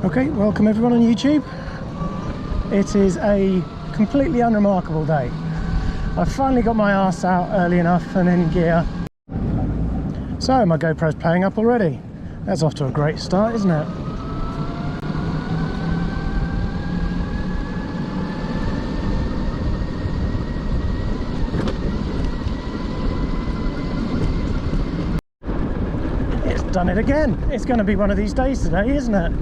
Okay, welcome everyone on YouTube. It is a completely unremarkable day. I've finally got my arse out early enough and in gear. So my GoPro's playing up already. That's off to a great start, isn't it? It's done it again. It's going to be one of these days today, isn't it?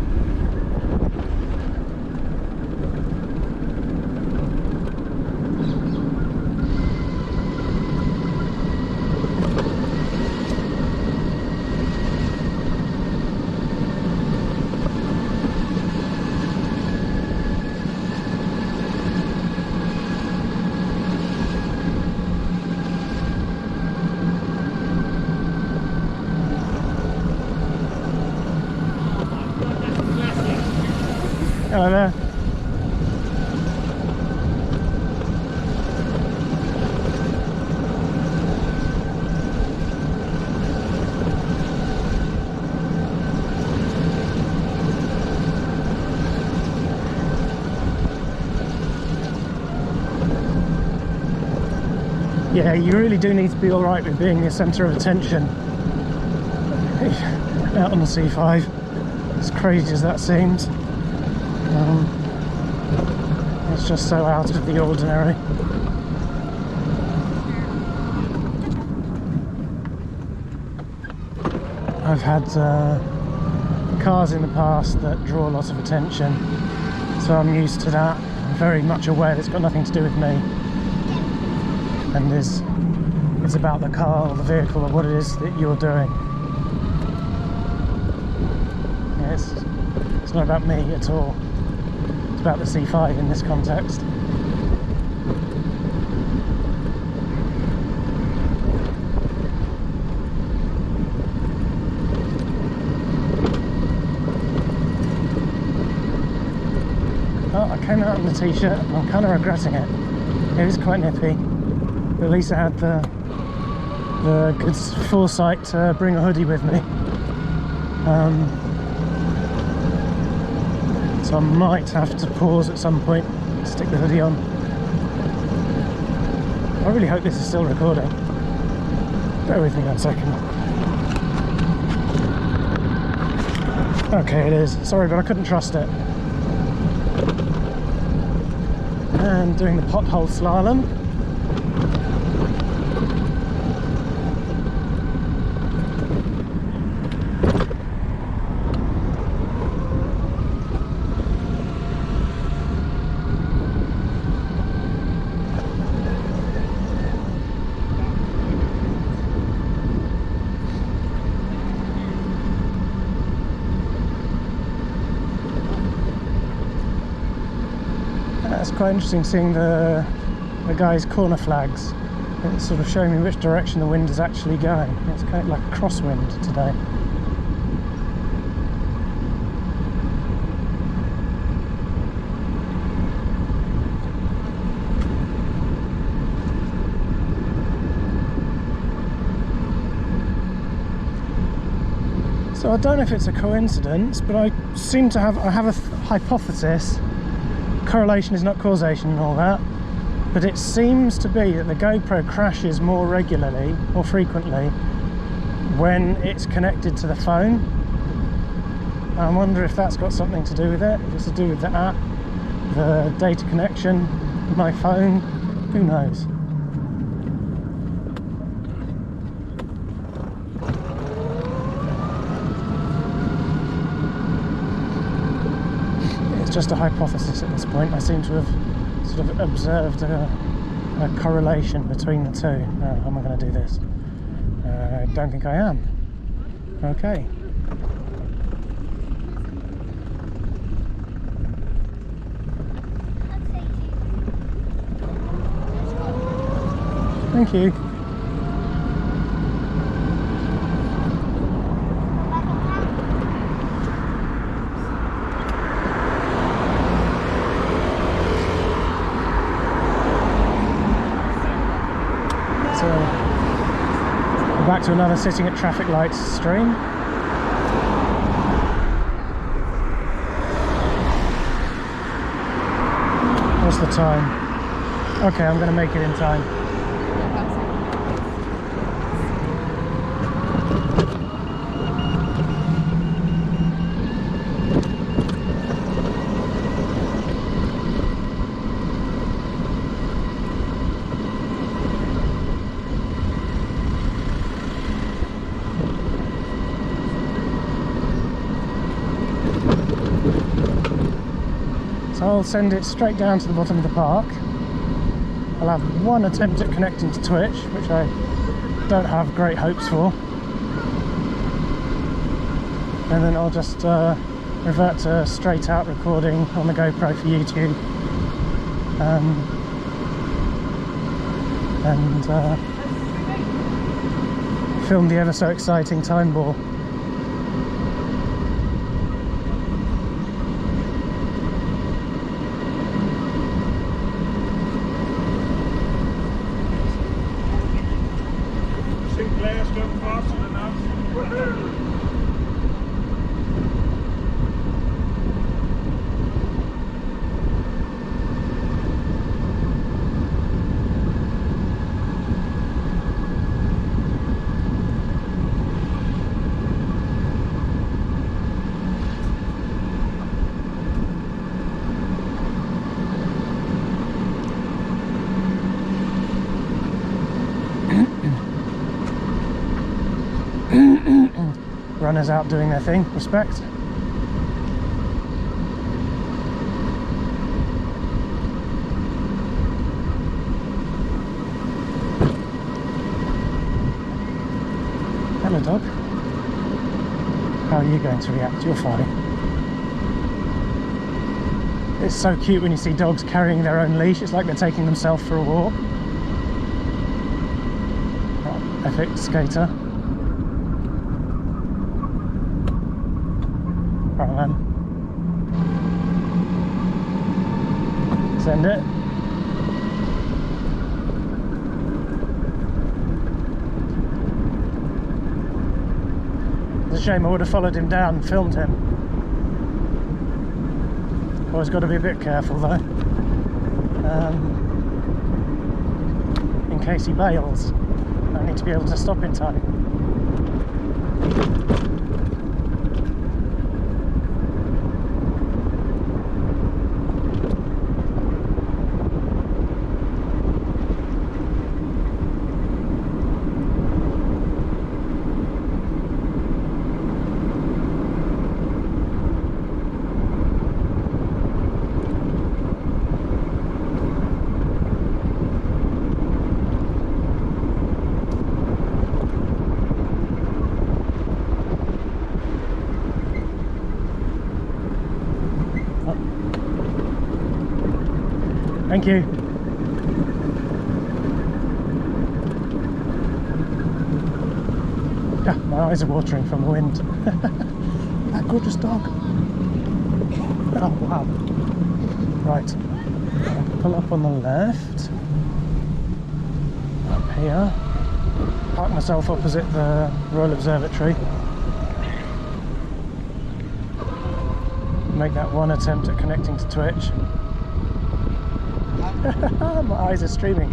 Hello there. Yeah, you really do need to be alright with being the centre of attention out on the C5, as crazy as that seems. It's just so out of the ordinary. I've had cars in the past that draw a lot of attention, so I'm used to that. I'm very much aware it's got nothing to do with me, and it's about the car or the vehicle or what it is that you're doing. Yeah, it's not about me at all. About the C5 in this context. Oh, I came out in the t-shirt and I'm kind of regretting it. It is quite nippy, but at least I had the good foresight to bring a hoodie with me. So I might have to pause at some point to stick the hoodie on. I really hope this is still recording. Bear with me 1 second. Okay, it is. Sorry, but I couldn't trust it. And doing the pothole slalom. It's quite interesting seeing the guy's corner flags. It's sort of showing me which direction the wind is actually going. It's kind of like a crosswind today. So I don't know if it's a coincidence, but I have a hypothesis. Correlation is not causation and all that, but it seems to be that the GoPro crashes more regularly or frequently when it's connected to the phone. I wonder if that's got something to do with it, if it's to do with the app, the data connection, my phone, who knows. Just a hypothesis at this point. I seem to have sort of observed a correlation between the two. How am I going to do this? I don't think I am. Okay. Thank you. We're back to another sitting at traffic lights stream. What's the time? Okay, I'm going to make it in time. I'll send it straight down to the bottom of the park. I'll have one attempt at connecting to Twitch, which I don't have great hopes for, and then I'll just revert to straight out recording on the GoPro for YouTube, and film the ever so exciting time ball. Runners out doing their thing, respect. Hello, dog. How are you going to react? You're fine. It's so cute when you see dogs carrying their own leash. It's like they're taking themselves for a walk. Oh, epic skater. Right then. Send it. It's a shame I would have followed him down and filmed him. Always got to be a bit careful though. In case he bails, I need to be able to stop in time. Thank you. Yeah, my eyes are watering from the wind. That gorgeous dog. Oh wow. Right, I'll pull up on the left. Up here. Park myself opposite the Royal Observatory. Make that one attempt at connecting to Twitch. My eyes are streaming.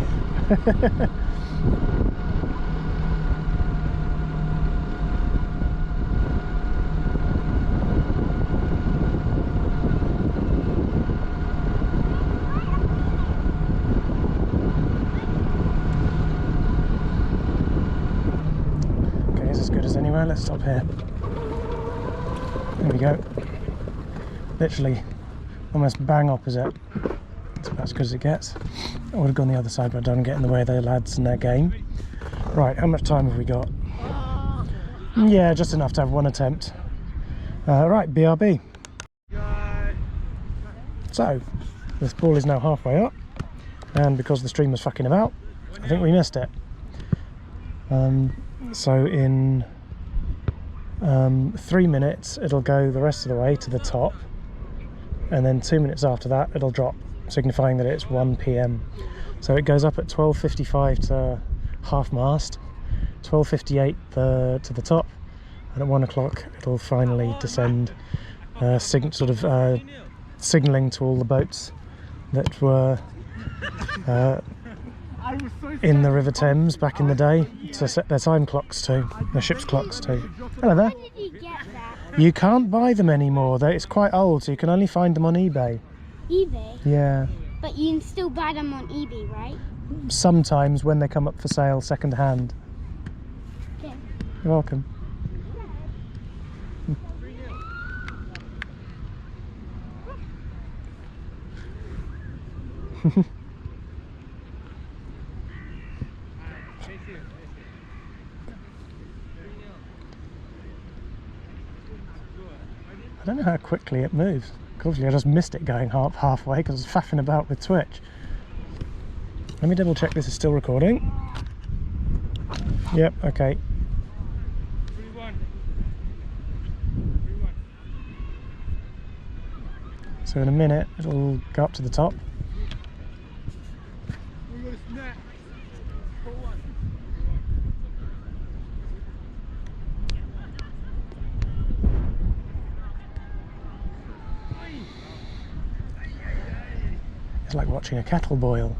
Okay, it's as good as anywhere. Let's stop here. There we go. Literally almost bang opposite. It's about as good as it gets. I would have gone the other side, but I don't get in the way of the lads and their game. Right, how much time have we got? Yeah, just enough to have one attempt. Right, BRB. So, this ball is now halfway up, and because the stream was fucking about, I think we missed it. So in 3 minutes, it'll go the rest of the way to the top, and then 2 minutes after that, it'll drop, signifying that it's 1 PM. So it goes up at 12:55 to half mast, 12:58 to the top, and at 1 o'clock it'll finally descend, signalling to all the boats that were in the River Thames back in the day to set their time clocks to, their ship's clocks to. Hello there. Where did you get that? You can't buy them anymore. It's quite old, so you can only find them on eBay. eBay? Yeah. But you can still buy them on eBay, right? Sometimes when they come up for sale second hand. Okay. You're welcome. I don't know how quickly it moves. Obviously I just missed it going halfway because I was faffing about with Twitch. Let me double check this is still recording. Yep, okay. So in a minute it'll go up to the top. It's like watching a kettle boil.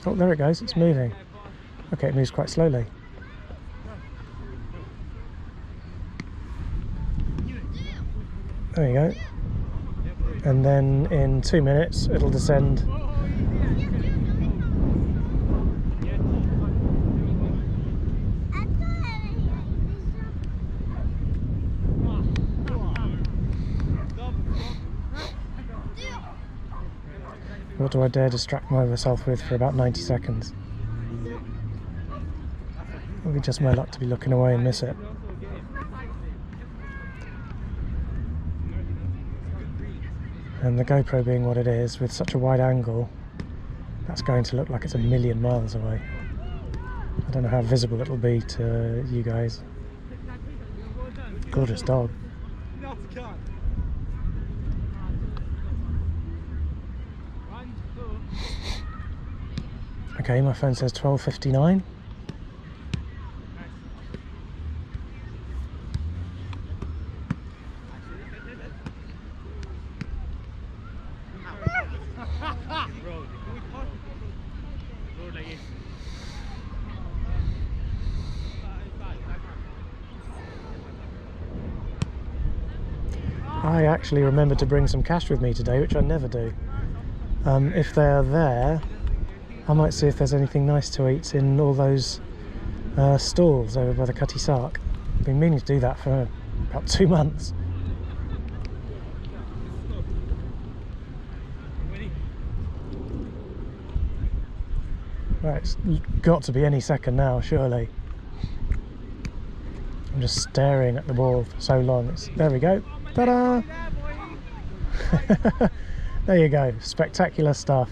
Oh, there it goes, it's moving. Okay, it moves quite slowly. There you go. And then in 2 minutes it'll descend. What do I dare distract myself with for about 90 seconds? It would be just my luck to be looking away and miss it. And the GoPro being what it is, with such a wide angle, that's going to look like it's a million miles away. I don't know how visible it'll be to you guys. Gorgeous dog. Okay, my phone says 12:59. I actually remembered to bring some cash with me today, which I never do. If they're there, I might see if there's anything nice to eat in all those stalls over by the Cutty Sark. I've been meaning to do that for about 2 months. Right, it's got to be any second now, surely. I'm just staring at the ball for so long. There we go. Ta-da! There you go. Spectacular stuff.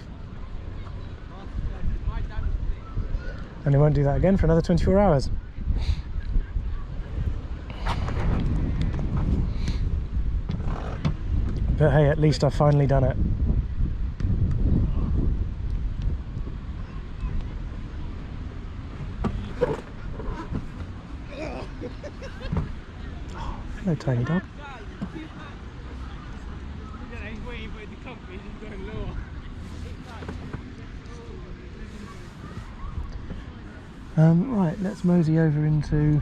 And it won't do that again for another 24 hours. But hey, at least I've finally done it. Oh, hello, tiny dog. Right, let's mosey over into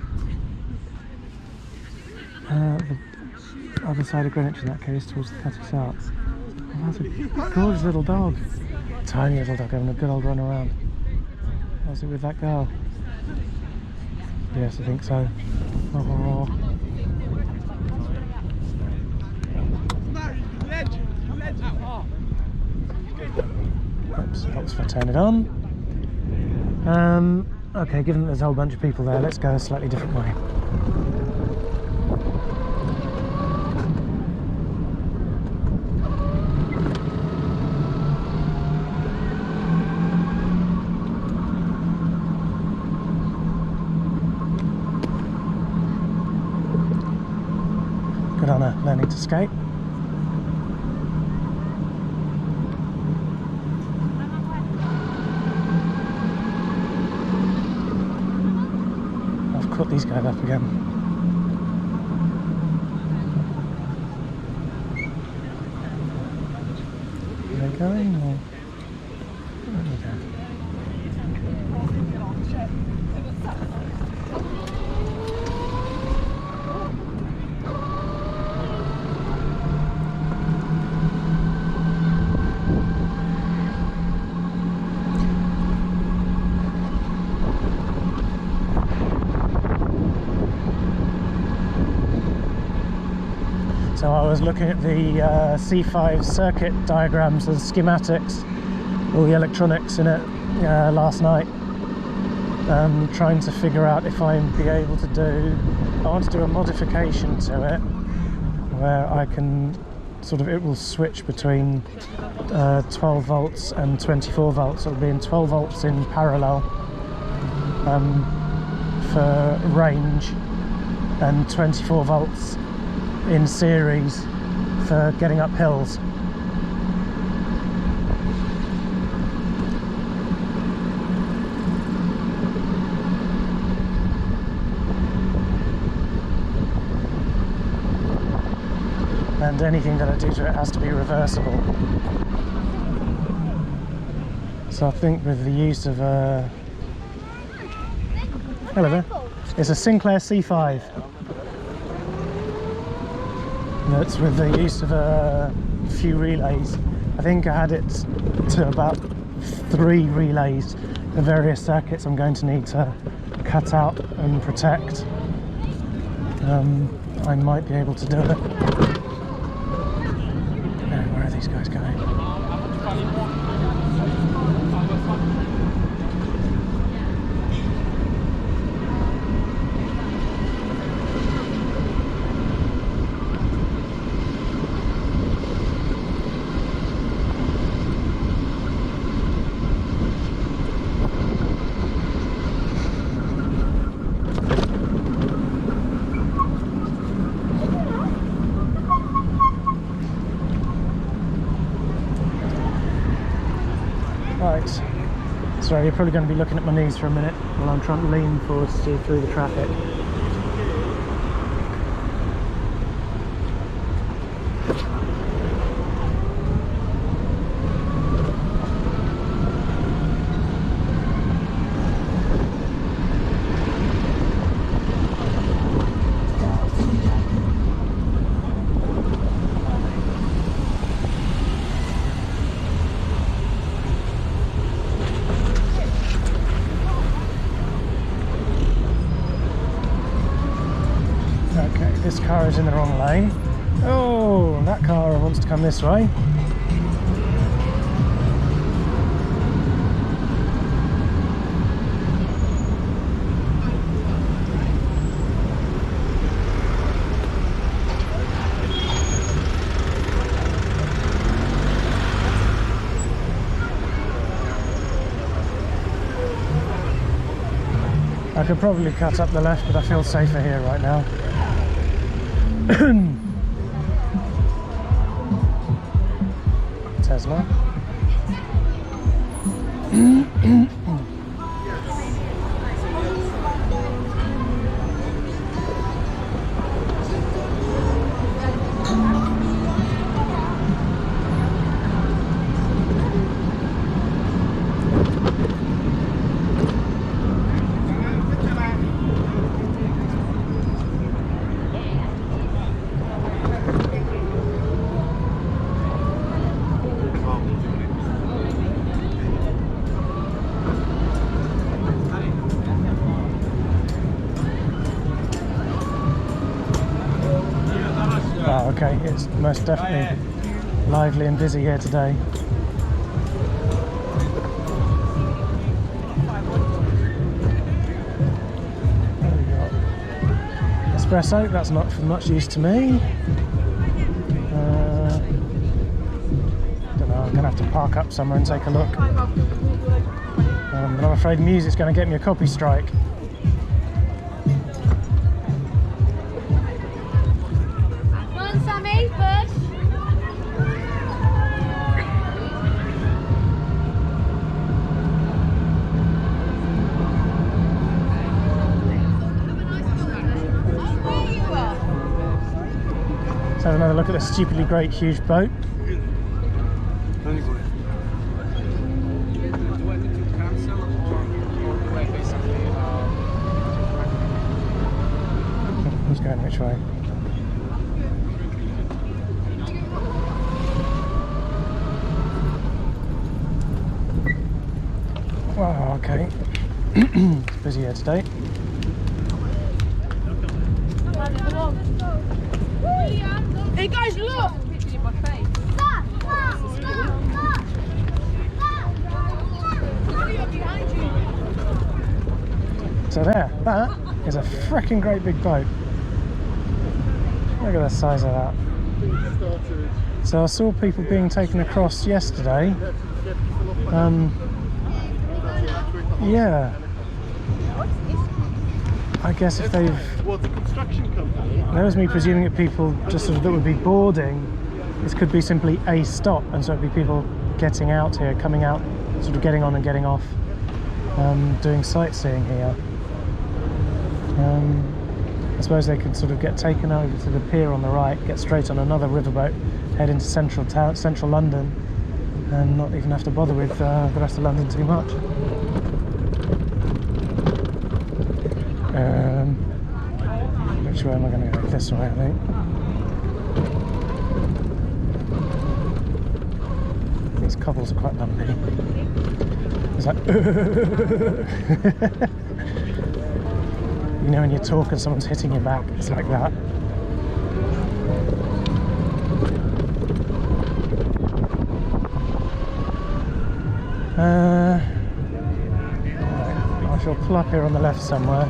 the other side of Greenwich in that case, towards the Cutty Sark. Oh, that's a gorgeous little dog. Tiny little dog having a good old run around. How's it with that girl? Yes, I think so. Oh. Oops, helps if I turn it on. Okay, given that there's a whole bunch of people there, let's go a slightly different way. Good on her, learning to skate. I've caught these guys up again. Are they going or? Where are they going? So I was looking at the C5 circuit diagrams, the schematics, all the electronics in it last night, trying to figure out if I'd be able to do, I want to do a modification to it where I can sort of, it will switch between 12 volts and 24 volts. It'll be in 12 volts in parallel for range and 24 volts in series for getting up hills. And anything that I do to it has to be reversible. So I think with the use of a... Hello there. It's a Sinclair C5. That's with the use of a few relays. I think I had it to about 3 relays. The various circuits I'm going to need to cut out and protect. I might be able to do it. Where are these guys going? Right, so you're probably going to be looking at my knees for a minute while I'm trying to lean forward to see through the traffic. This car is in the wrong lane. Oh, that car wants to come this way. I could probably cut up the left, but I feel safer here right now. Tesla. Oh, okay, it's most definitely lively and busy here today. espresso, that's not for much use to me. Don't know, I'm going to have to park up somewhere and take a look. But I'm afraid music's going to get me a copy strike. Come on, Sammy, push. Let's have another look at this stupidly great huge boat. Who's going which way? Wow, okay. It's busy here today. Hey guys, look! So there, that is a freaking great big boat. Look at the size of that. So I saw people being taken across yesterday. Yeah. I guess if they've... Well, the construction company. That was me presuming that people just sort of that would be boarding. This could be simply a stop, and so it'd be people getting out here, coming out, sort of getting on and getting off, doing sightseeing here. I suppose they could sort of get taken over to the pier on the right, get straight on another riverboat, head into central London, and not even have to bother with the rest of London too much. Which way am I going to go? This way, I think. These cobbles are quite lumpy. It's like, you know when you talk and someone's hitting your back, it's like that. I shall pull up here on the left somewhere.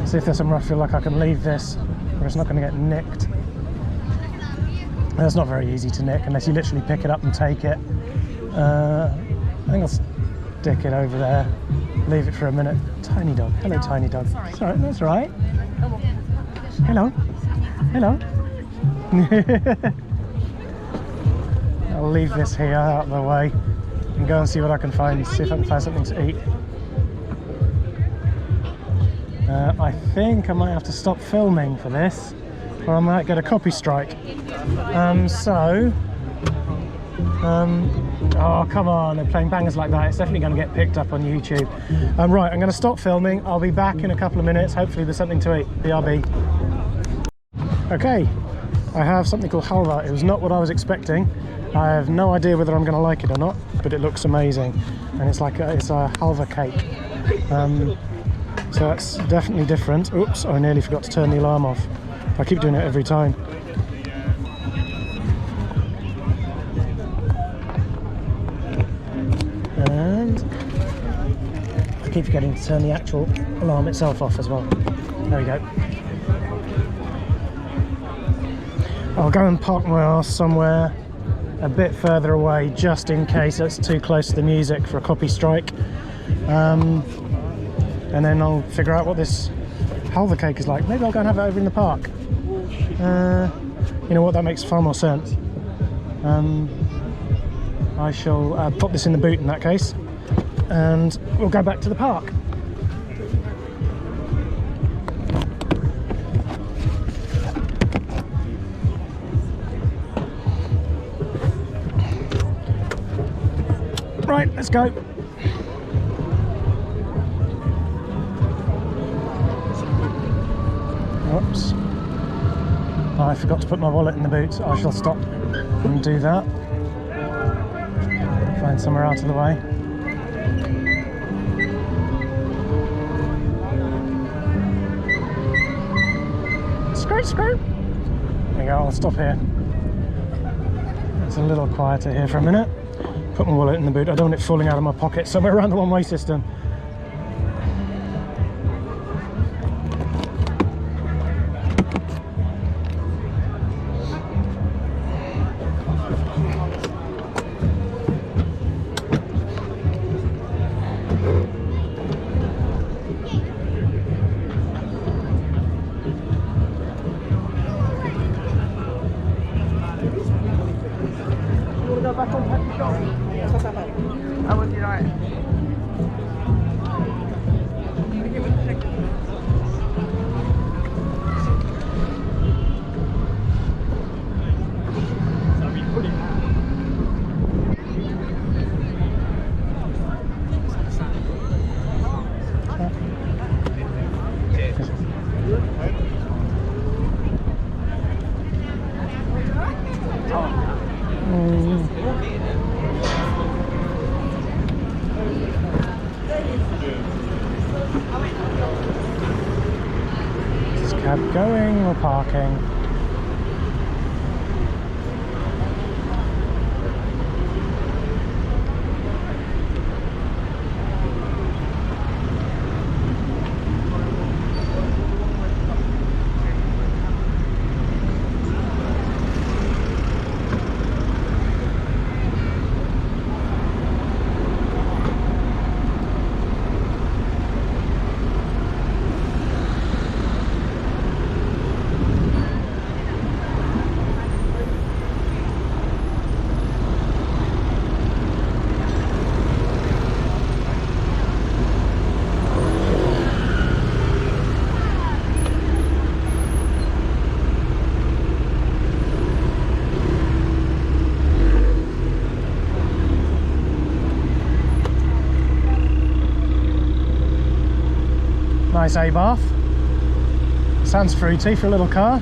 See if there's somewhere I feel like I can leave this where it's not going to get nicked. It's not very easy to nick unless you literally pick it up and take it. I think I'll stick it over there, leave it for a minute. Tiny dog. Hello, tiny dog. It's all right, that's all right. Hello. Hello. I'll leave this here out of the way and go and see what I can find, see if I can find something to eat. I think I might have to stop filming for this, or I might get a copy strike. Oh come on, they're playing bangers like that, it's definitely going to get picked up on YouTube. Right, I'm going to stop filming, I'll be back in a couple of minutes, hopefully there's something to eat. BRB. Okay, I have something called halva. It was not what I was expecting. I have no idea whether I'm going to like it or not, but it looks amazing. And it's like it's a halva cake. So that's definitely different. Oops, I nearly forgot to turn the alarm off. I keep doing it every time. And I keep forgetting to turn the actual alarm itself off as well. There we go. I'll go and park my arse somewhere a bit further away just in case it's too close to the music for a copy strike. And then I'll figure out what this halva cake is like. Maybe I'll go and have it over in the park. You know what, that makes far more sense. I shall pop this in the boot in that case, and we'll go back to the park. Right, let's go. Whoops. I forgot to put my wallet in the boot. I shall stop and do that. Find somewhere out of the way. Screw, screw. There you go, I'll stop here. It's a little quieter here for a minute. Put my wallet in the boot. I don't want it falling out of my pocket somewhere around the one-way system. want to go back on Pet Shop? How would you like? Is cab going or parking? Nice A-bath. Sounds fruity for a little car.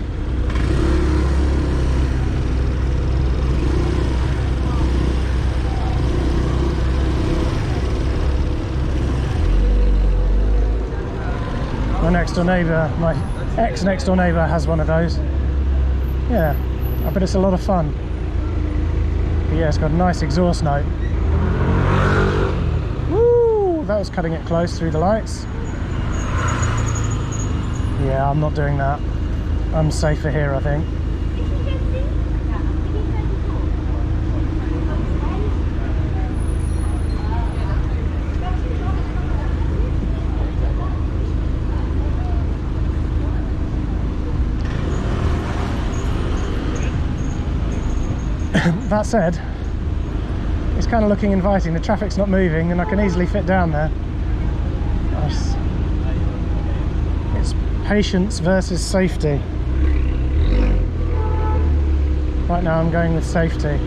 My next door neighbour, my ex next door neighbour has one of those. Yeah, I bet it's a lot of fun. But yeah, it's got a nice exhaust note. Woo! That was cutting it close through the lights. Yeah, I'm not doing that. I'm safer here, I think. That said, it's kind of looking inviting. The traffic's not moving and I can easily fit down there. It's patience versus safety. Right now I'm going with safety.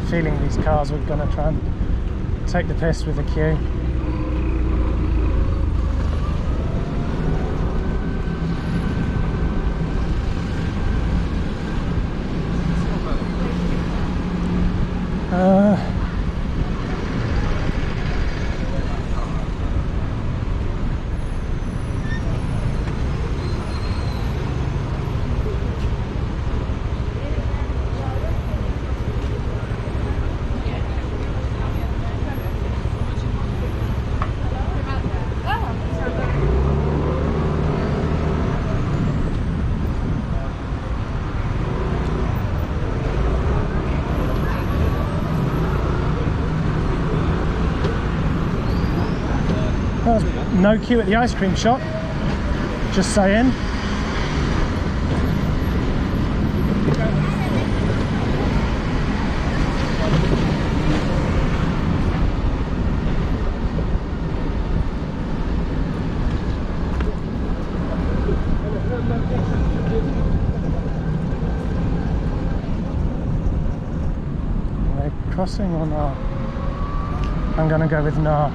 Feeling these cars were going to try and take the piss with the queue. No queue at the ice cream shop, just saying. Are they crossing or not? I'm gonna go with no.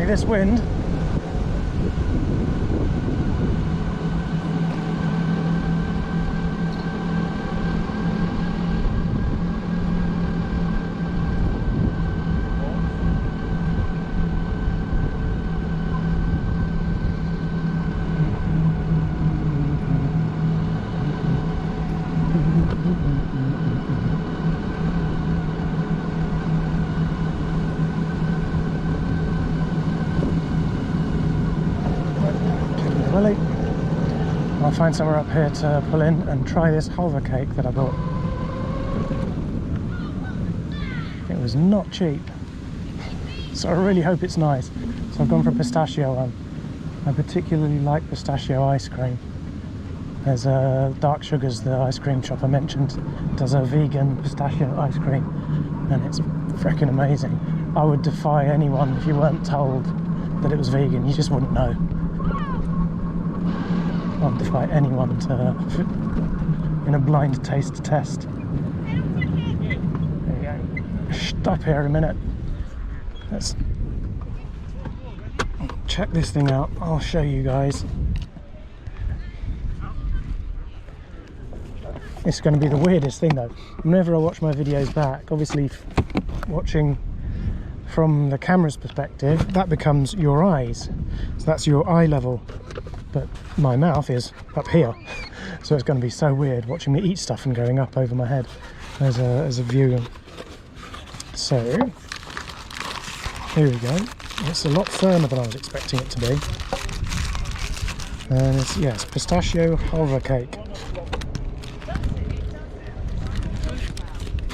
me this wind. Willie. I'll find somewhere up here to pull in and try this halva cake that I bought. It was not cheap, so I really hope it's nice. So I've gone for a pistachio one. I particularly like pistachio ice cream. There's Dark Sugars, the ice cream shop I mentioned, does a vegan pistachio ice cream, and it's freaking amazing. I would defy anyone, if you weren't told that it was vegan, you just wouldn't know. I'd defy anyone to, in a blind taste test. There you go. Stop here a minute. Let's check this thing out. I'll show you guys. It's going to be the weirdest thing though. Whenever I watch my videos back, obviously watching from the camera's perspective, that becomes your eyes. So that's your eye level. But my mouth is up here, so it's going to be so weird watching me eat stuff and going up over my head as a view. So here we go. It's a lot firmer than I was expecting it to be, and it's, yes, pistachio halva cake.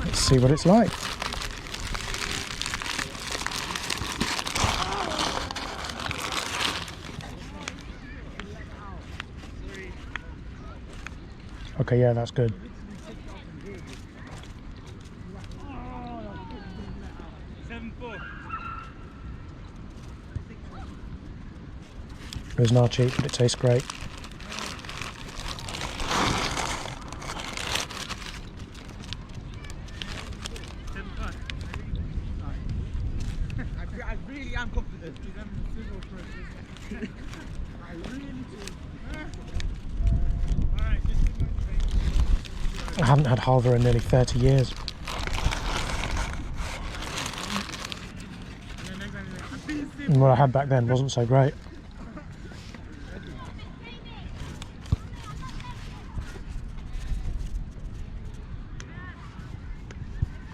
Let's see what it's like. Okay, yeah, that's good. It was not cheap, but it tastes great. I really am confident. I really do. I haven't had halva in nearly 30 years. And what I had back then wasn't so great.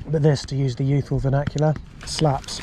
But this, to use the youthful vernacular, slaps.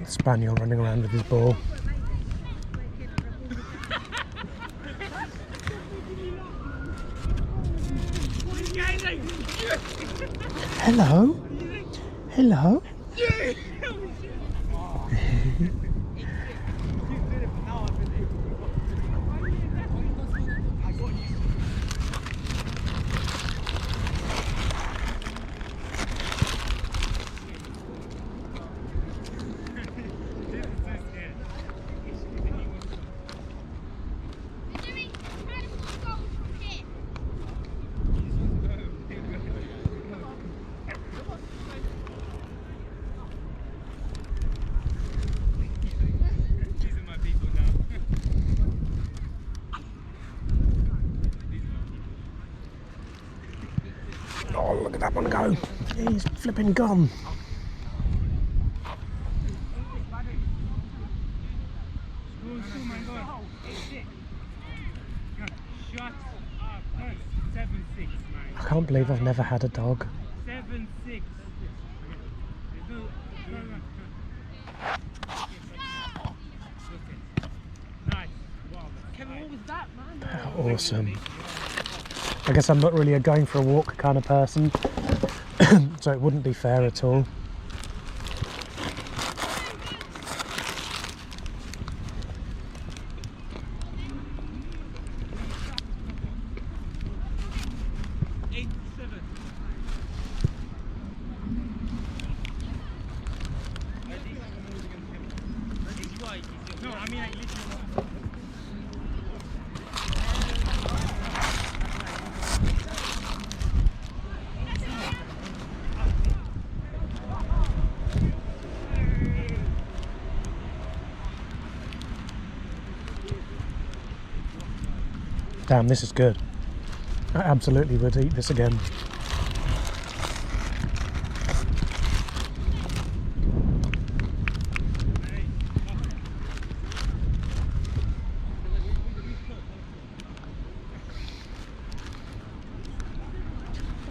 Spaniel running around with his ball. Hello? Hello? Oh, look at that one go. He's flipping gone. I can't believe I've never had a dog. 7-6. Nice. Kevin, what was that, man? How awesome. I guess I'm not really a going for a walk kind of person, so it wouldn't be fair at all. No, I mean, like, literally. Damn, this is good. I absolutely would eat this again.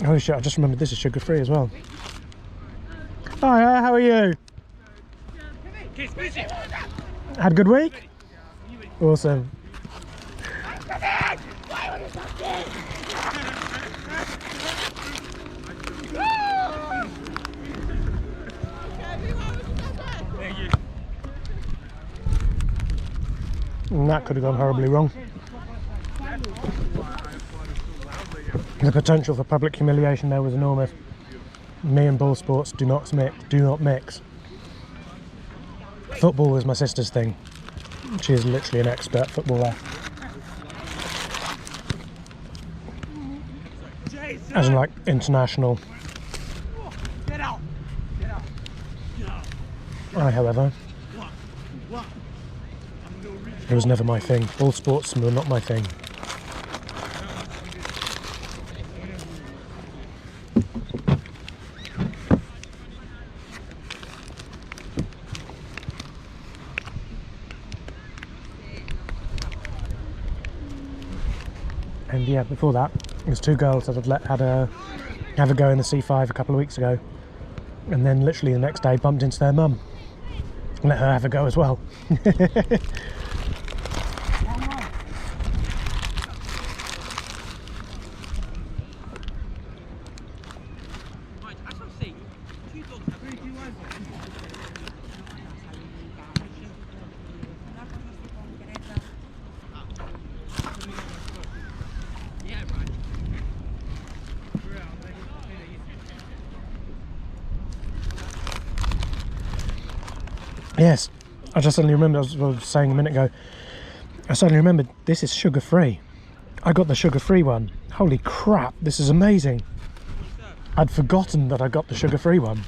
Holy shit, I just remembered this is sugar free as well. Hi, how are you? Had a good week? Awesome. And that could have gone horribly wrong. The potential for public humiliation there was enormous. Me and ball sports do not mix. Football was my sister's thing. She is literally an expert footballer. As in, like, international. I, however, it was never my thing. Ball sports were not my thing. And yeah, before that, it was two girls that I'd have a go in the C5 a couple of weeks ago, and then literally the next day bumped into their mum and let her have a go as well. Yes, I just suddenly remembered, I was saying a minute ago, I suddenly remembered this is sugar free. I got the sugar free one. Holy crap, this is amazing. I'd forgotten that I got the sugar free one.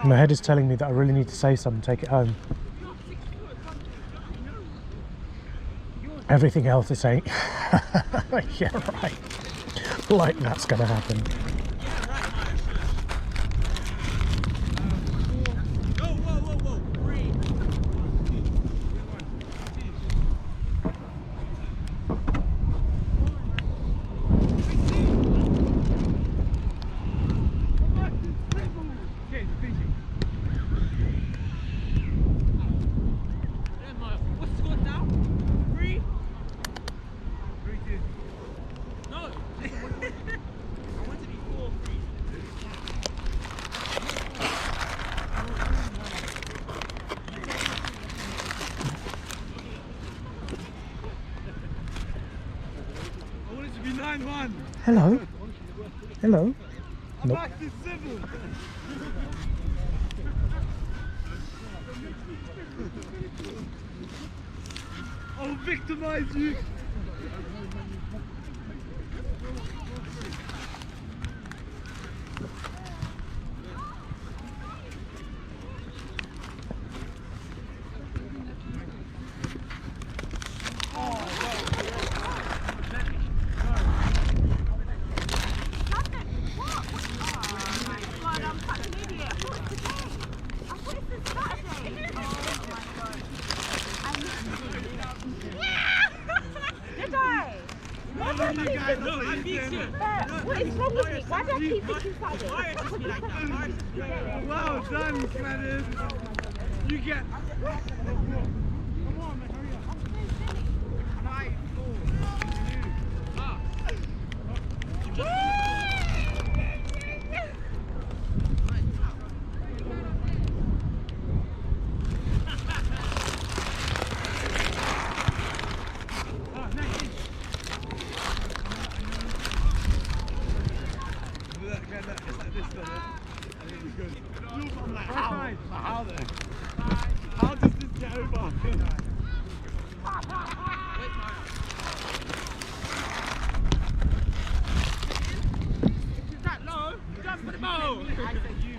My head is telling me that I really need to say something, take it home. Everything else is saying, yeah, right. Like that's gonna happen. Hello? Hello? Nope. I'll victimize you! What is wrong with me? Why do I keep thinking about it? Well done, Glennon. You get. Come on, man, hurry up. 9, 4, 3, 2. How does this get over? Is that low? Jump for the ball! I said you.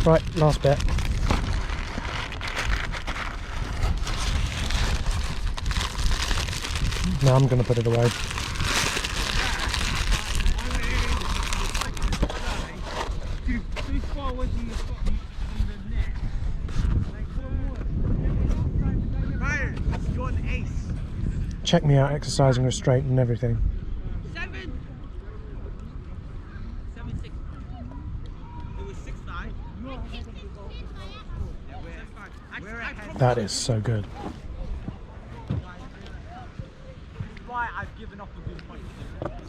Right, last bit. Now I'm going to put it away. Too far away from the net. Ryan, you got an ace. Check me out, exercising restraint and everything. 7, 6. It was 6 9. We're ahead. That is so good. Why I've given up a good point. 7-5.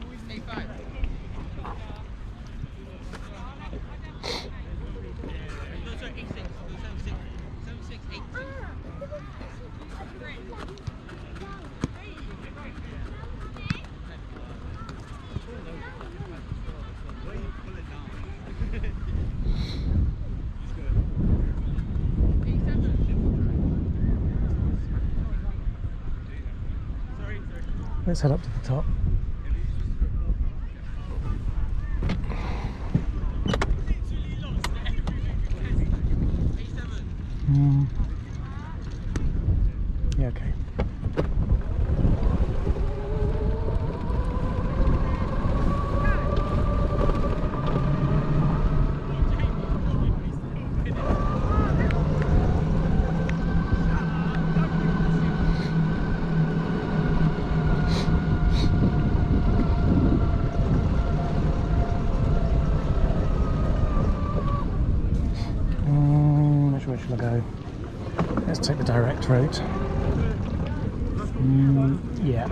Always 8-5. No, sorry, 8-6. 7-6. 7-6. 8-6. Let's head up to the top. Yeah, okay. Which shall I go? Let's take the direct route. Yeah.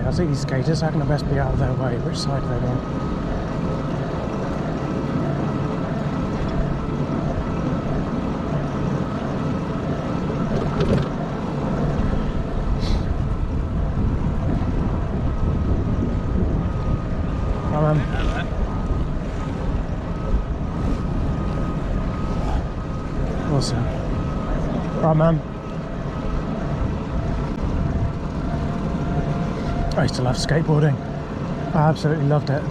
I see these skaters, how can I best be out of their way? Which side are they on? Come on. Right, man. I used to love skateboarding. I absolutely loved it.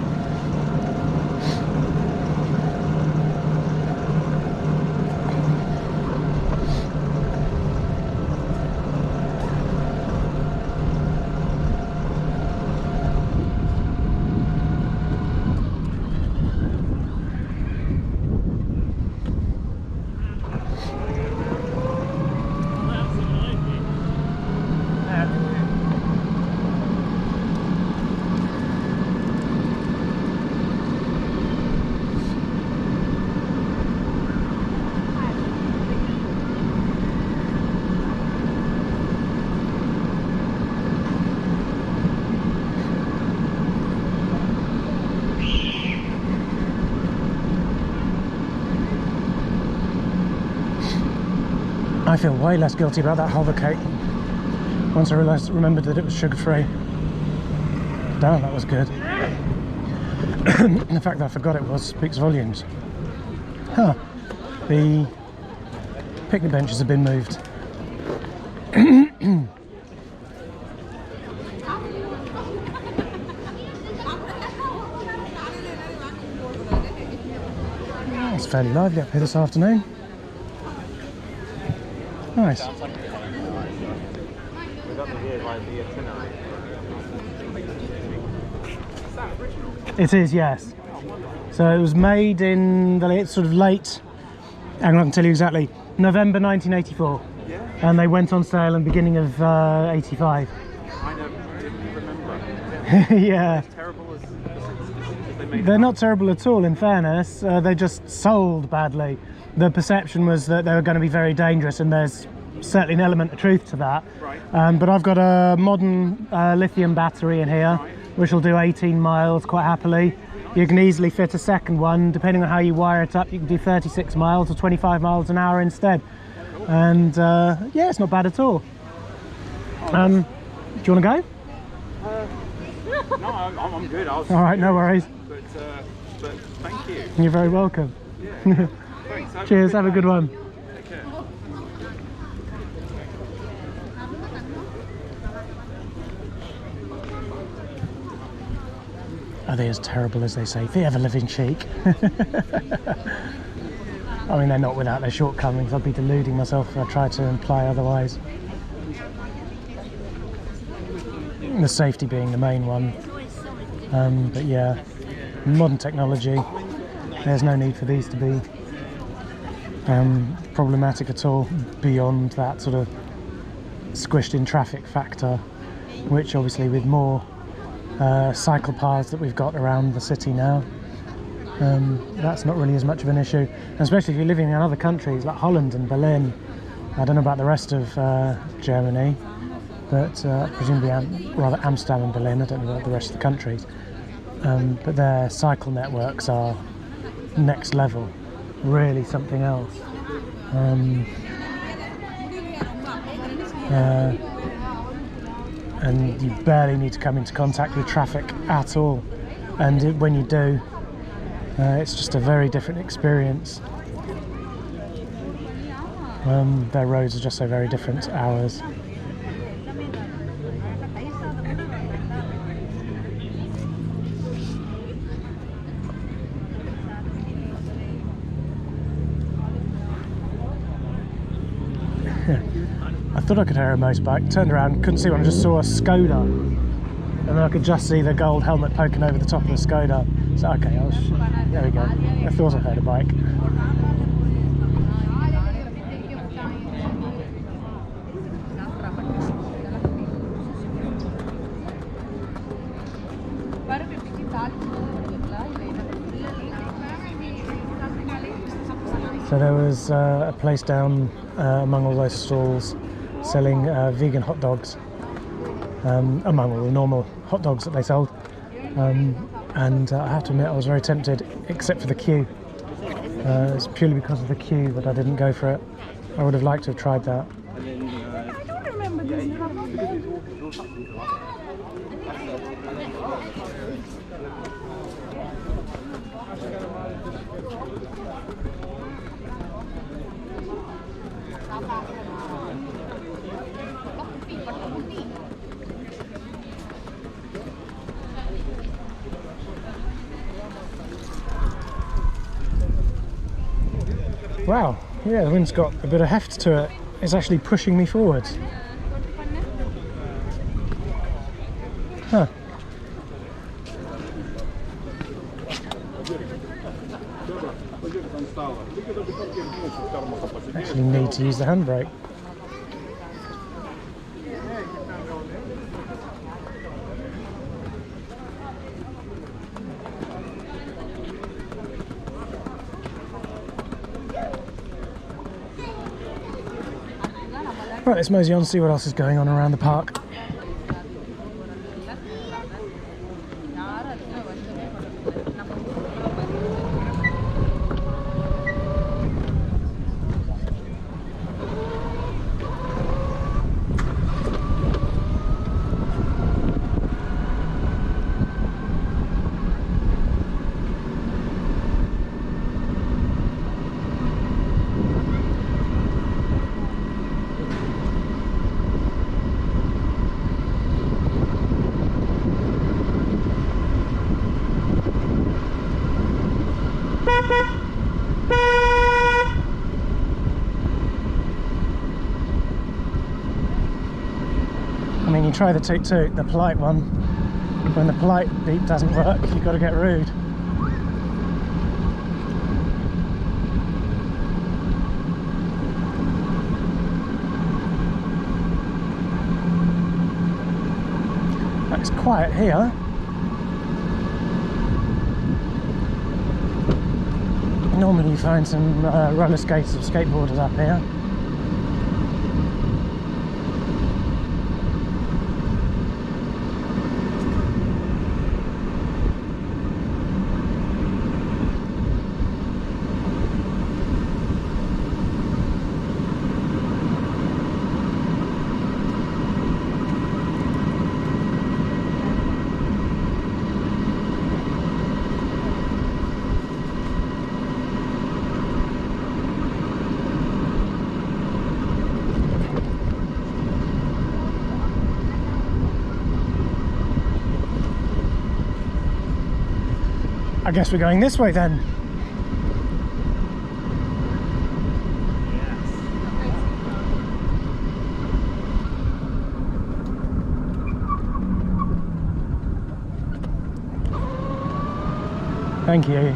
I feel way less guilty about that Halva cake once I remembered that it was sugar-free. Damn, that was good. The fact that I forgot it was speaks volumes. Huh. The picnic benches have been moved. It's fairly lively up here this afternoon. Nice. It is, yes. So it was made in the sort of late, I can tell you exactly, November 1984. And they went on sale in the beginning of 85. I didn't remember. Yeah. Terrible as they made. They're not terrible at all, in fairness. They just sold badly. The perception was that they were going to be very dangerous, and there's certainly an element of truth to that. Right. But I've got a modern lithium battery in here, which will do 18 miles quite happily. You can easily fit a second one, depending on how you wire it up. You can do 36 miles or 25 miles an hour instead. And yeah, it's not bad at all. Do you want to go? No, I'm good. All right, no worries. But thank you. You're very welcome. Yeah. Thanks. Cheers, have a good one. Take care. Are they as terrible as they say? If they ever live in chic. I mean, they're not without their shortcomings. I'd be deluding myself if I tried to imply otherwise. The safety being the main one. But yeah, modern technology, there's no need for these to be problematic at all, beyond that sort of squished in traffic factor, which obviously with more cycle paths that we've got around the city now, that's not really as much of an issue, especially if you're living in other countries like Holland and Berlin. I don't know about the rest of Germany, but presumably rather Amsterdam and Berlin. I don't know about the rest of the countries, but their cycle networks are next level, really something else. And you barely need to come into contact with traffic at all, and when you do, it's just a very different experience. Their roads are just so very different to ours. I thought I could hear a motorbike, turned around, couldn't see one, I just saw a Skoda, and then I could just see the gold helmet poking over the top of the Skoda. So okay, there we go. I thought I heard a bike. So there was a place down among all those stalls selling vegan hot dogs, among all the normal hot dogs that they sold, and I have to admit I was very tempted, except for the queue. It's purely because of the queue that I didn't go for it. I would have liked to have tried that. Wow, yeah, the wind's got a bit of heft to it. It's actually pushing me forward. Huh. Actually need to use the handbrake. Right, let's mosey on and see what else is going on around the park. I mean, you try the toot toot, the polite one. When the polite beep doesn't work, you've got to get rude. It's quiet here. Normally you find some roller skaters or skateboarders up here. I guess we're going this way then. Thank you.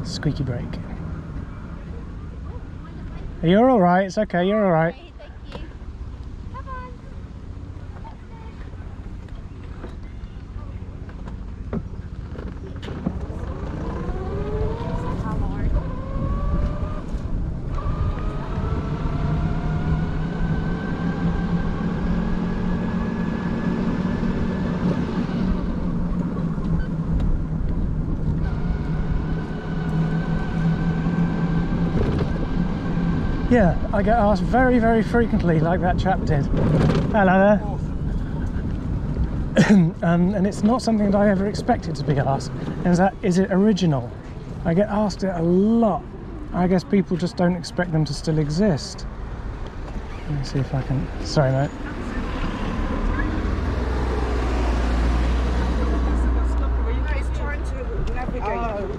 Squeaky brake. You're all right. It's okay. You're all right. Thank you. Come on. Yeah, I get asked very, very frequently, like that chap did. Hello there. And it's not something that I ever expected to be asked. Is it original? I get asked it a lot. I guess people just don't expect them to still exist. Let me see if I can... Sorry, mate. It's trying to navigate.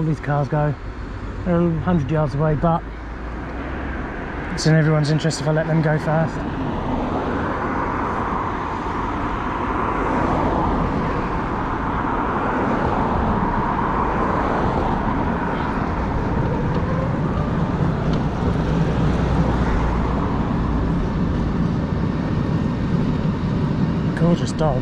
all these cars go. They're 100 yards away, but it's in everyone's interest if I let them go first. Gorgeous dog.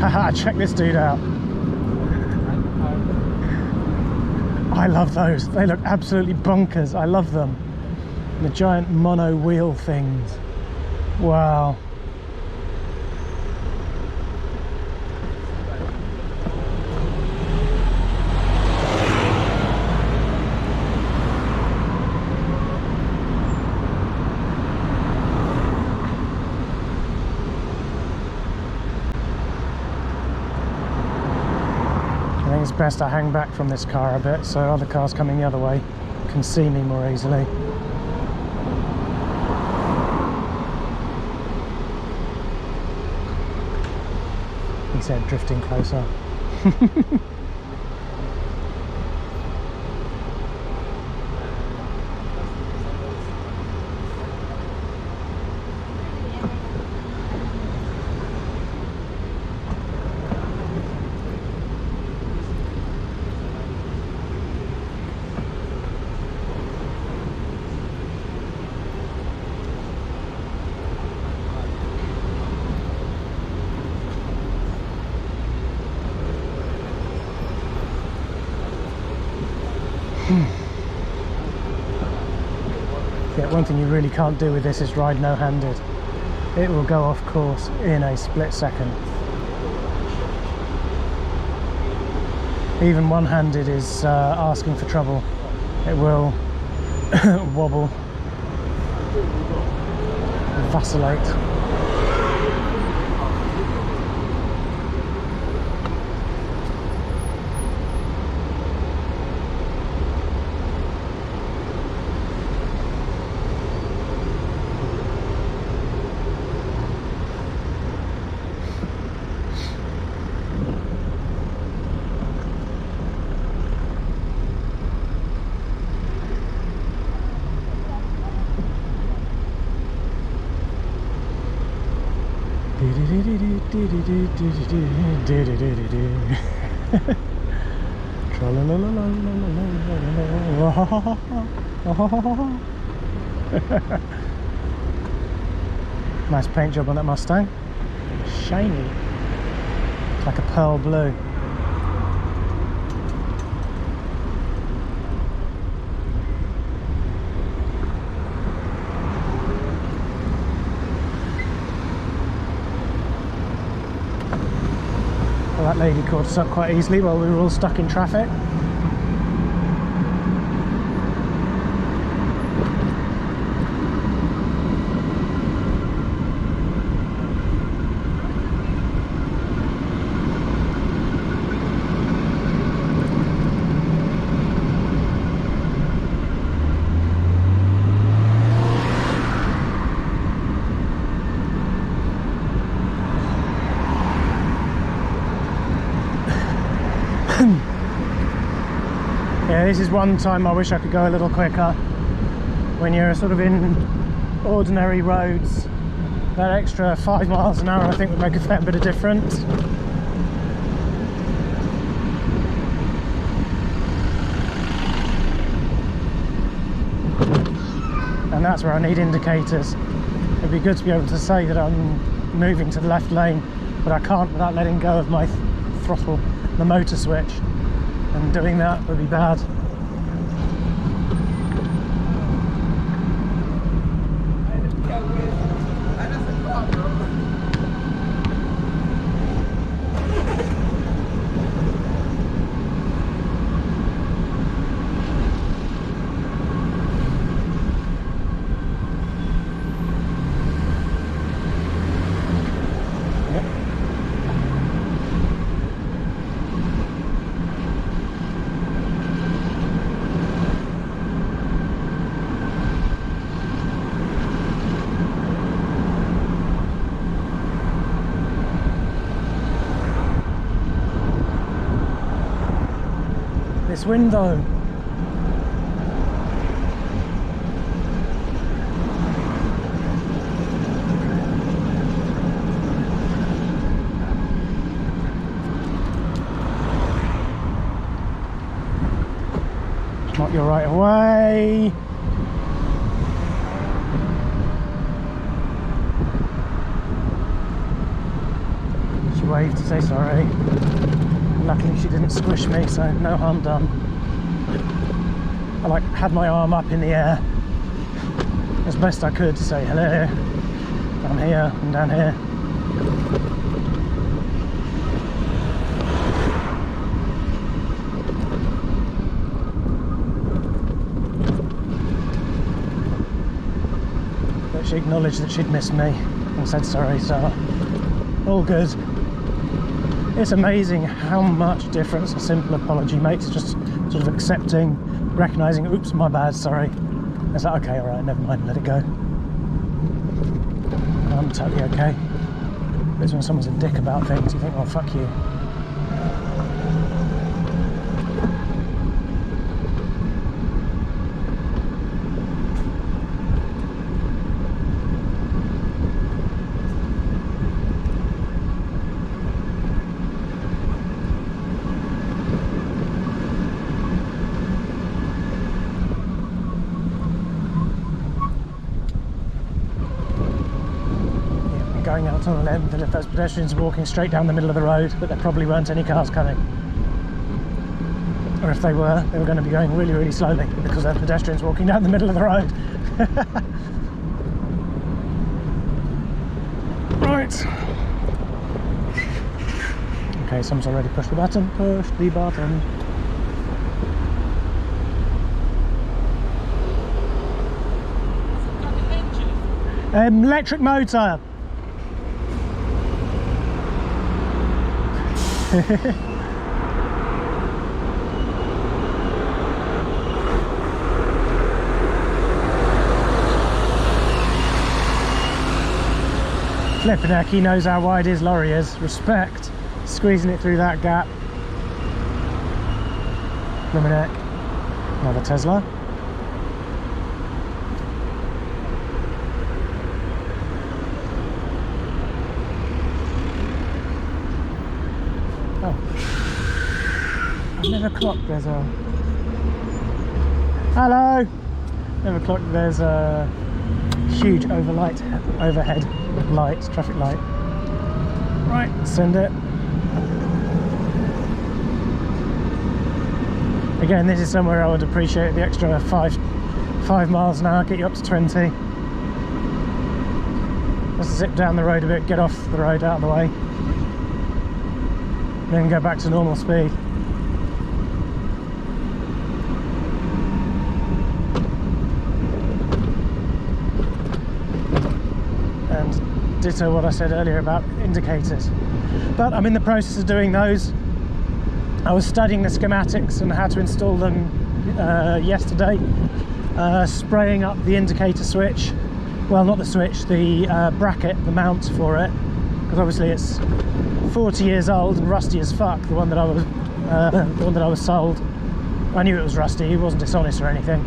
Haha, check this dude out. I love those. They look absolutely bonkers. I love them. The giant mono wheel things. Wow. I think it's best I hang back from this car a bit so other cars coming the other way can see me more easily. He said drifting closer. Yeah, one thing you really can't do with this is ride no-handed. It will go off course in a split second. Even one-handed is asking for trouble. It will wobble, vacillate. Nice paint job on that Mustang. Shiny. It's like a pearl blue. Well, that lady caught us up quite easily while we were all stuck in traffic. Yeah, this is one time I wish I could go a little quicker. When you're sort of in ordinary roads, that extra 5 miles an hour I think would make a fair bit of difference. And that's where I need indicators. It'd be good to be able to say that I'm moving to the left lane, but I can't without letting go of my throttle, the motor switch, and doing that would be bad. window. Not your right away. She waved to say sorry. Luckily she didn't squish me, so no harm done. I like had my arm up in the air as best I could to say hello. I'm here, I'm down here. But she acknowledged that she'd missed me and said sorry, so all good. It's amazing how much difference a simple apology makes. Just sort of accepting, recognising, oops, my bad, sorry. It's like, okay, alright, never mind, let it go. I'm totally okay. But it's when someone's a dick about things, you think, well, fuck you. Going out on a limb that if those pedestrians were walking straight down the middle of the road, but there probably weren't any cars coming. Or if they were going to be going really, really slowly because there are pedestrians walking down the middle of the road. Right. Okay, someone's already pushed the button. Push the button. Electric motor. Flipping heck, he knows how wide his lorry is. Respect. Squeezing it through that gap. Flipping heck. Another Tesla. I've never clocked there's a... Hello! Never clocked there's a huge overhead light, traffic light. Right, send it. Again, this is somewhere I would appreciate the extra 5 miles an hour, get you up to 20. Just zip down the road a bit, get off the road out of the way. Then go back to normal speed. And ditto what I said earlier about indicators. But I'm in the process of doing those. I was studying the schematics and how to install them yesterday. Spraying up the indicator switch. Well, not the switch, the bracket, the mount for it. Because obviously it's 40 years old and rusty as fuck, the one that I was sold. I knew it was rusty, it wasn't dishonest or anything.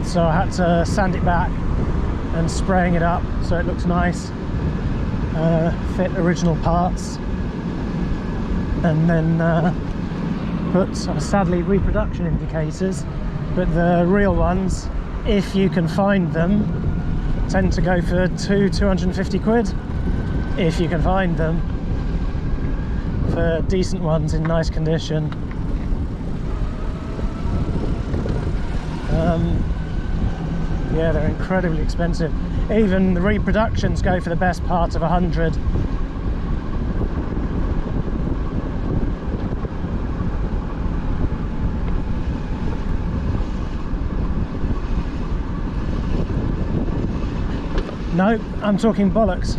So I had to sand it back and spraying it up so it looks nice, fit original parts, and then put sadly reproduction indicators, but the real ones, if you can find them, tend to go for 250 quid. If you can find them, for decent ones in nice condition. Yeah, they're incredibly expensive. Even the reproductions go for the best part of 100. No, I'm talking bollocks.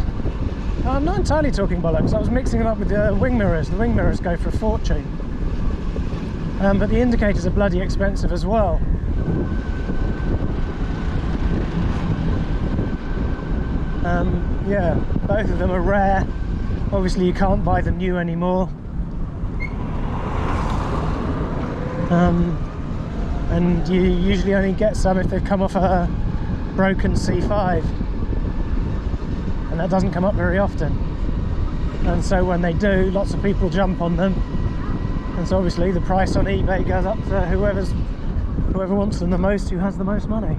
I'm not entirely talking bollocks. I was mixing them up with the wing mirrors. The wing mirrors go for a fortune. But the indicators are bloody expensive as well. Yeah, both of them are rare. Obviously you can't buy them new anymore. and you usually only get some if they've come off a broken C5, and that doesn't come up very often. And so when they do, lots of people jump on them, and so obviously the price on eBay goes up to whoever wants them the most, who has the most money.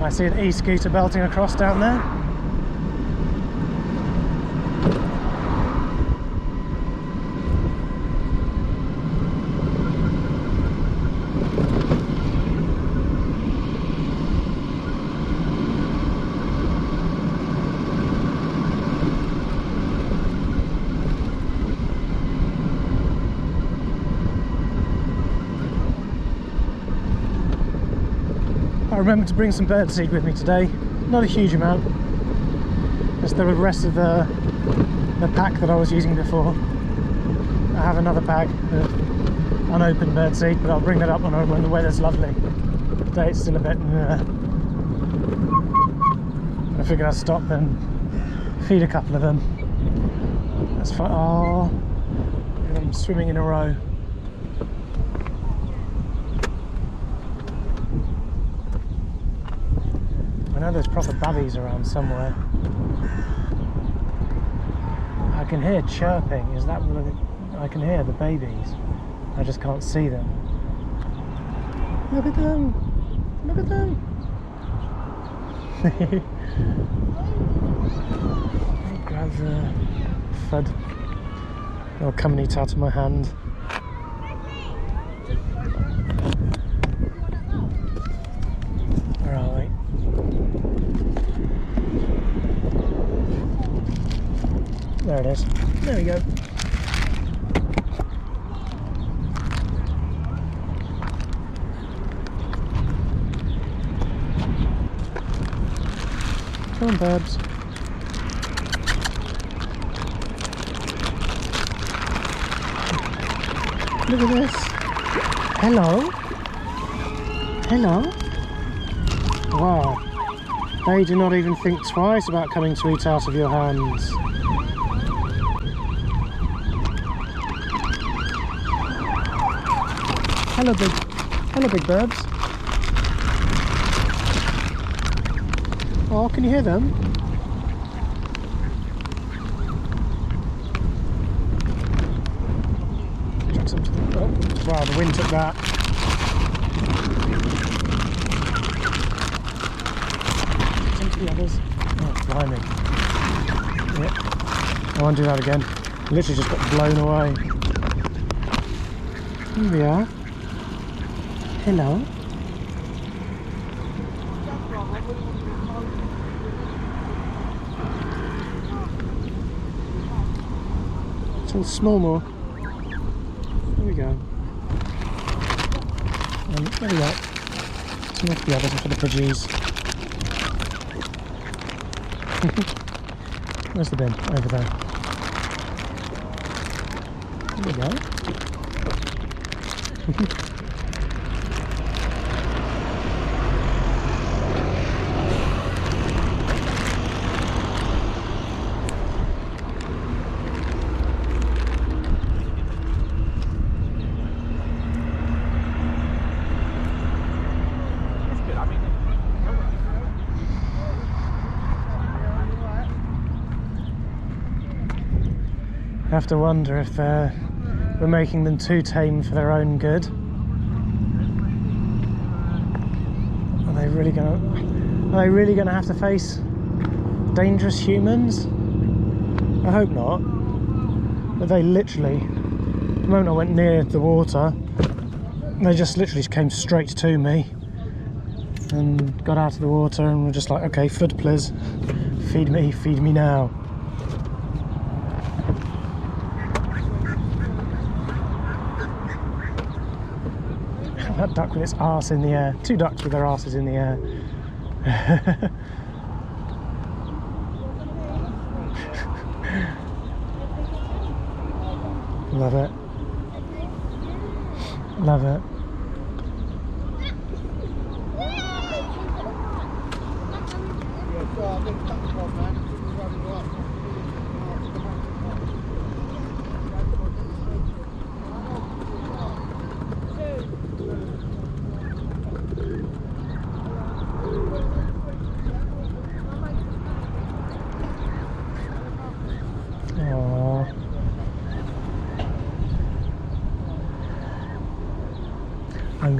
I see an e-scooter belting across down there. I remembered to bring some birdseed with me today. Not a huge amount, just the rest of the pack that I was using before. I have another pack of unopened birdseed, but I'll bring that up when the weather's lovely. Today it's still a bit. I figured I'd stop and feed a couple of them. That's fine. Oh, look at them swimming in a row. I know there's proper babbies around somewhere. I can hear chirping. Is that what I can hear? The babies. I just can't see them. Look at them! Look at them! Grab the FUD. They'll come and eat out of my hand. Where are we? There it is. There we go. Come on, birds. Look at this. Hello. Hello. Wow. They do not even think twice about coming to eat out of your hands. Hello, big birds. Oh, can you hear them? Chuck some to the, oh, wow, the wind took that. Some to the others. Oh, blimey. Yep. I won't do that again. Literally just got blown away. Here we are. Hello. It's all small more. There we go. And there we go. Some of the others are for the pidgeys. Where's the bin? Over there. There we go. I have to wonder if we're making them too tame for their own good. Are they really gonna have to face dangerous humans? I hope not. But they literally, the moment I went near the water, they just literally came straight to me and got out of the water and were just like, okay, food please, feed me now. That duck with its arse in the air. Two ducks with their arses in the air. Love it. Love it. Aww. I'm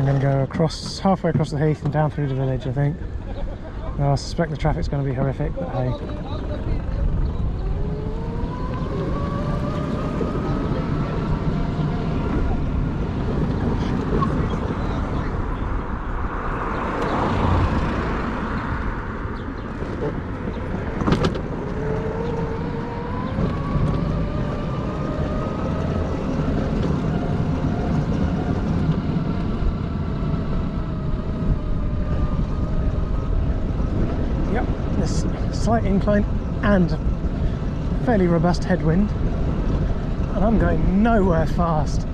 gonna go across, halfway across the heath and down through the village, I think. Well, I suspect the traffic's going to be horrific, but hey. Slight incline and fairly robust headwind, and I'm going nowhere fast.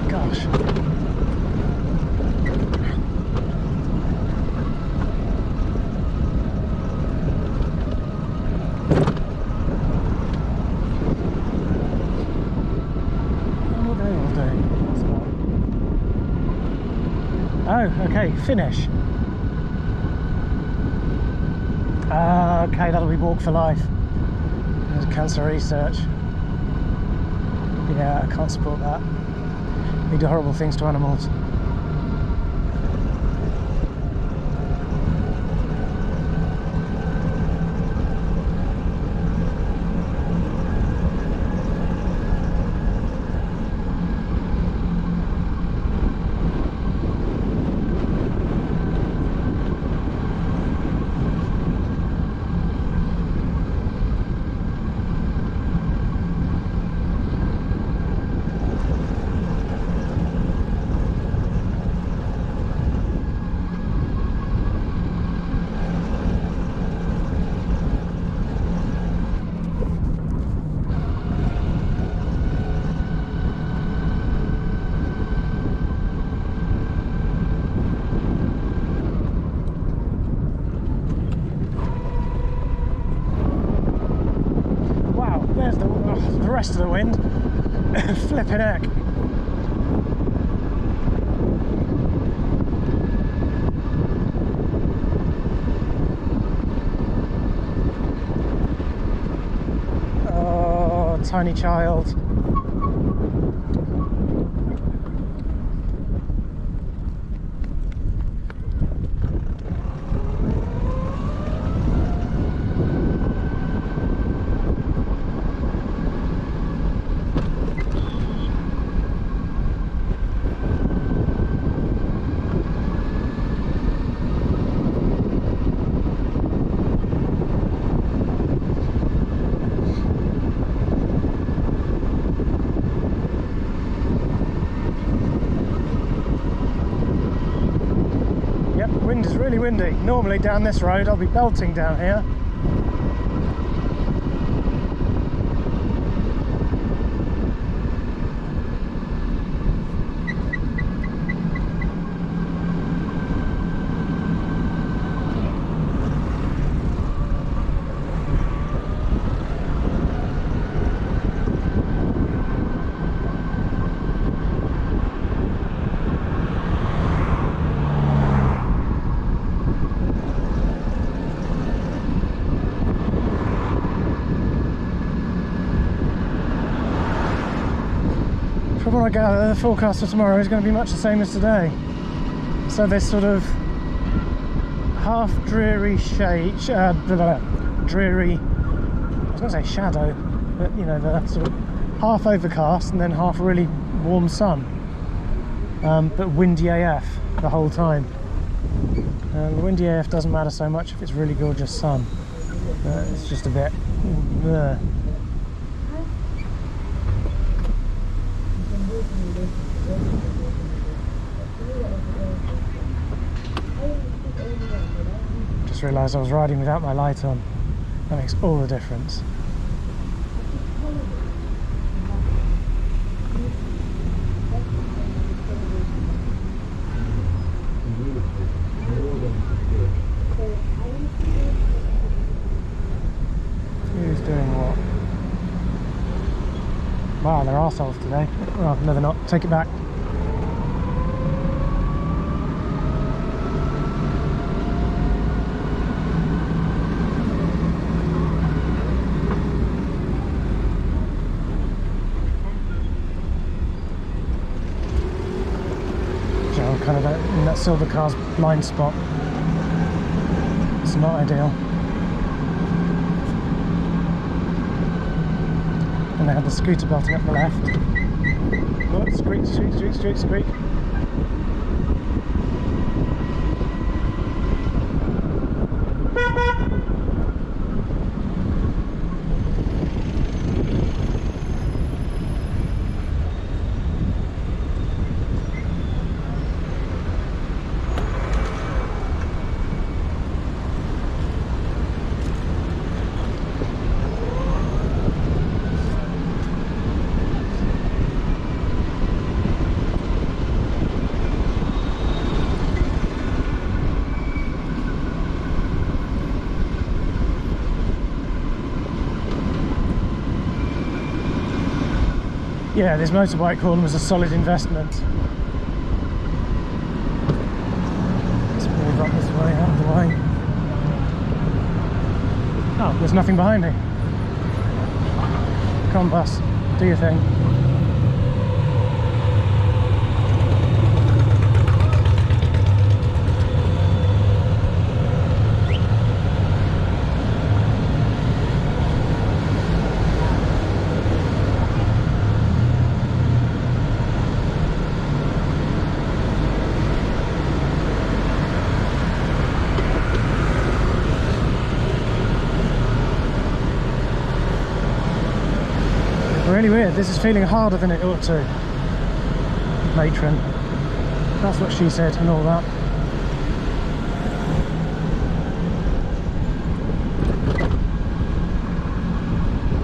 Gosh. Oh, okay, finish. Okay, that'll be walk for life. There's cancer research. Yeah, I can't support that. They do horrible things to animals. The rest of the wind. Flipping heck. Oh, tiny child. Wind is really windy. Normally down this road I'll be belting down here. From what I gather, the forecast for tomorrow is going to be much the same as today. So this sort of half dreary shade, dreary, I was going to say shadow, but you know, the sort of half overcast and then half really warm sun. But windy AF the whole time. The windy AF doesn't matter so much if it's really gorgeous sun. It's just a bit... Just realised I was riding without my light on. That makes all the difference. Who's doing what? Wow, they're arseholes today. Well, no they're not. Take it back. So I'm kind of in that silver car's blind spot. It's not ideal. And they had the scooter belting up the left. Oh, squeak, squeak, squeak, squeak, squeak. Yeah, this motorbike horn was a solid investment. Let's move up this way, out of the way. Oh, there's nothing behind me. Come on, bus, do your thing. Really weird, this is feeling harder than it ought to. Matron. That's what she said and all that.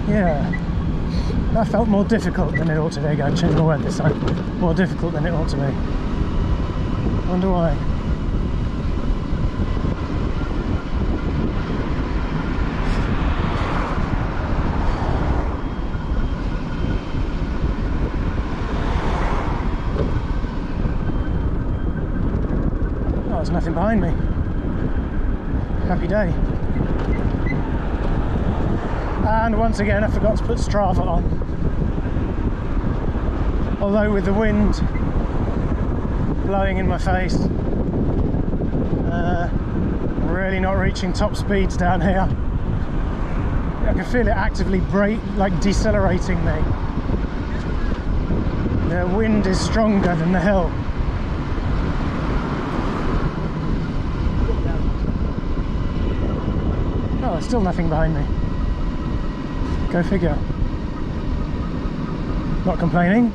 Yeah. That felt more difficult than it ought to be. There you go, change my word this time. More difficult than it ought to be. Wonder why. There's nothing behind me. Happy day. And once again I forgot to put Strava on. Although with the wind blowing in my face, really not reaching top speeds down here. I can feel it actively decelerating me. The wind is stronger than the hill. Oh, there's still nothing behind me. Go figure. Not complaining.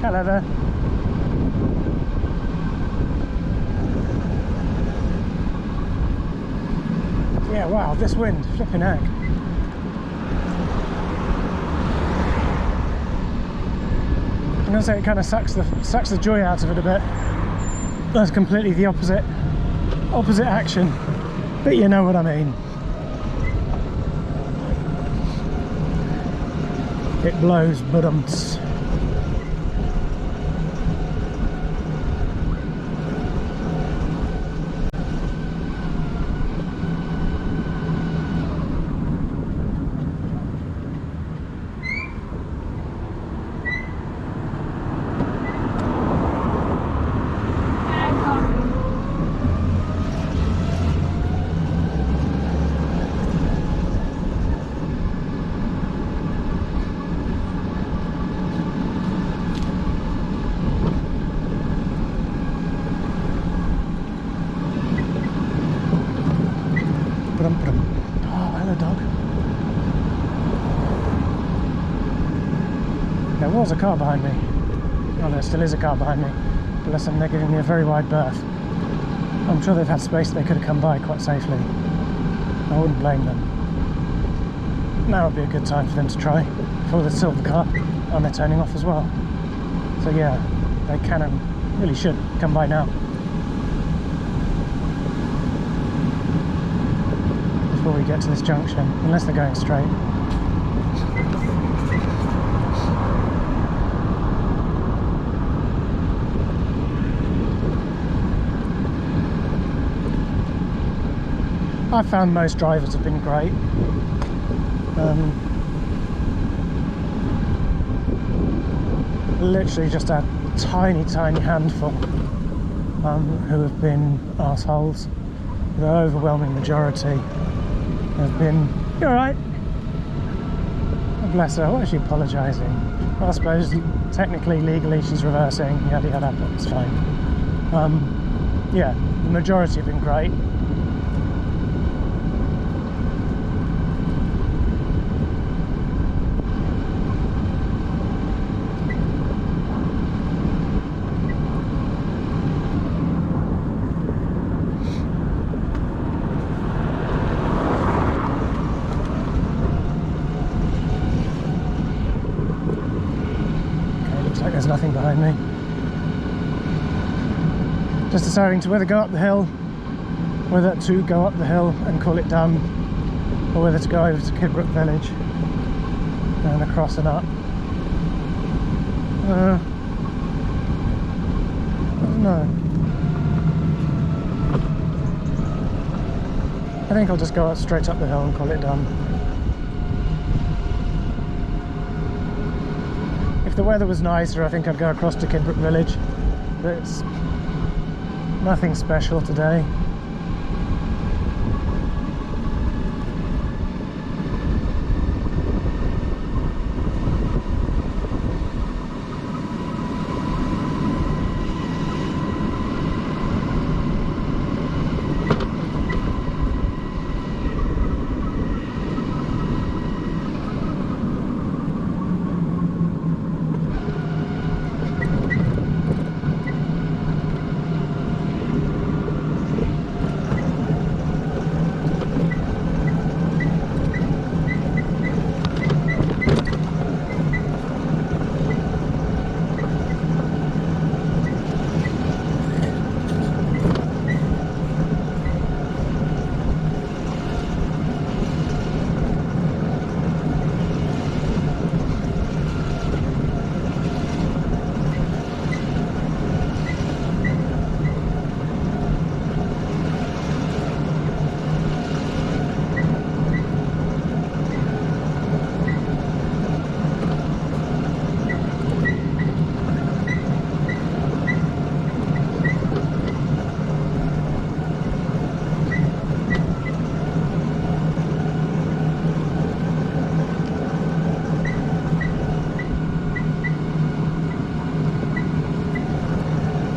Hello there. Yeah, wow, this wind, flipping heck. I'm gonna say it kind of sucks the joy out of it a bit. That's completely the opposite action, but you know what I mean. It blows, but Hello, dog. There was a car behind me. Oh, there still is a car behind me. Bless them, they're giving me a very wide berth. I'm sure they've had space they could have come by quite safely. I wouldn't blame them. Now would be a good time for them to try before the silver car, and they're turning off as well. So yeah, they can and really should come by now. Before we get to this junction, unless they're going straight. I found most drivers have been great. Literally just a tiny handful who have been arseholes. The overwhelming majority have been, "You're alright." Oh, bless her, what is she apologising? Well, I suppose technically, legally she's reversing, yada yada, but it's fine. Yeah, the majority have been great. There's nothing behind me. Just deciding to whether go up the hill, whether to go up the hill and call it done, or whether to go over to Kidbrook Village and across and up. I don't know. I think I'll just go straight up the hill and call it done. If the weather was nicer, I think I'd go across to Kidbrook Village, but it's nothing special today.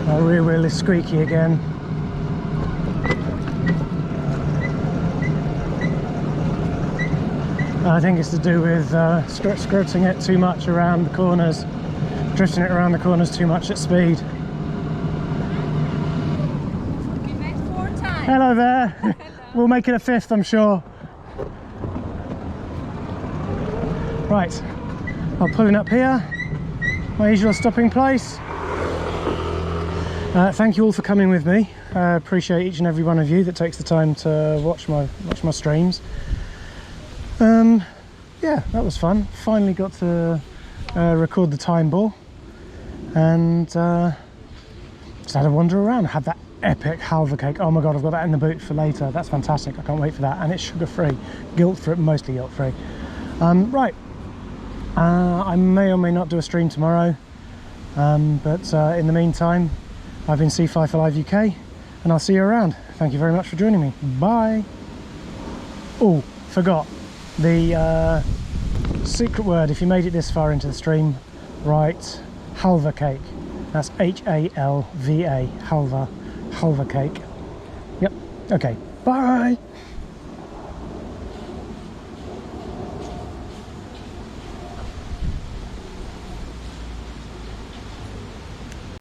My rear wheel is squeaky again. I think it's to do with skirting it too much around the corners, drifting it around the corners too much at speed. You made 4 times. Hello there. Hello. We'll make it a 5th, I'm sure. Right, I'm pulling up here, my usual stopping place. Thank you all for coming with me. I appreciate each and every one of you that takes the time to watch my streams. Yeah, that was fun. Finally got to record the time ball, and just had a wander around. Had that epic halva cake. Oh my god, I've got that in the boot for later. That's fantastic. I can't wait for that. And it's sugar-free, guilt-free, mostly guilt-free. Right, I may or may not do a stream tomorrow, but in the meantime, I've been C5 for Live UK, and I'll see you around. Thank you very much for joining me. Bye. Oh, forgot the secret word. If you made it this far into the stream, write halva cake. That's H-A-L-V-A, halva cake. Yep. Okay. Bye.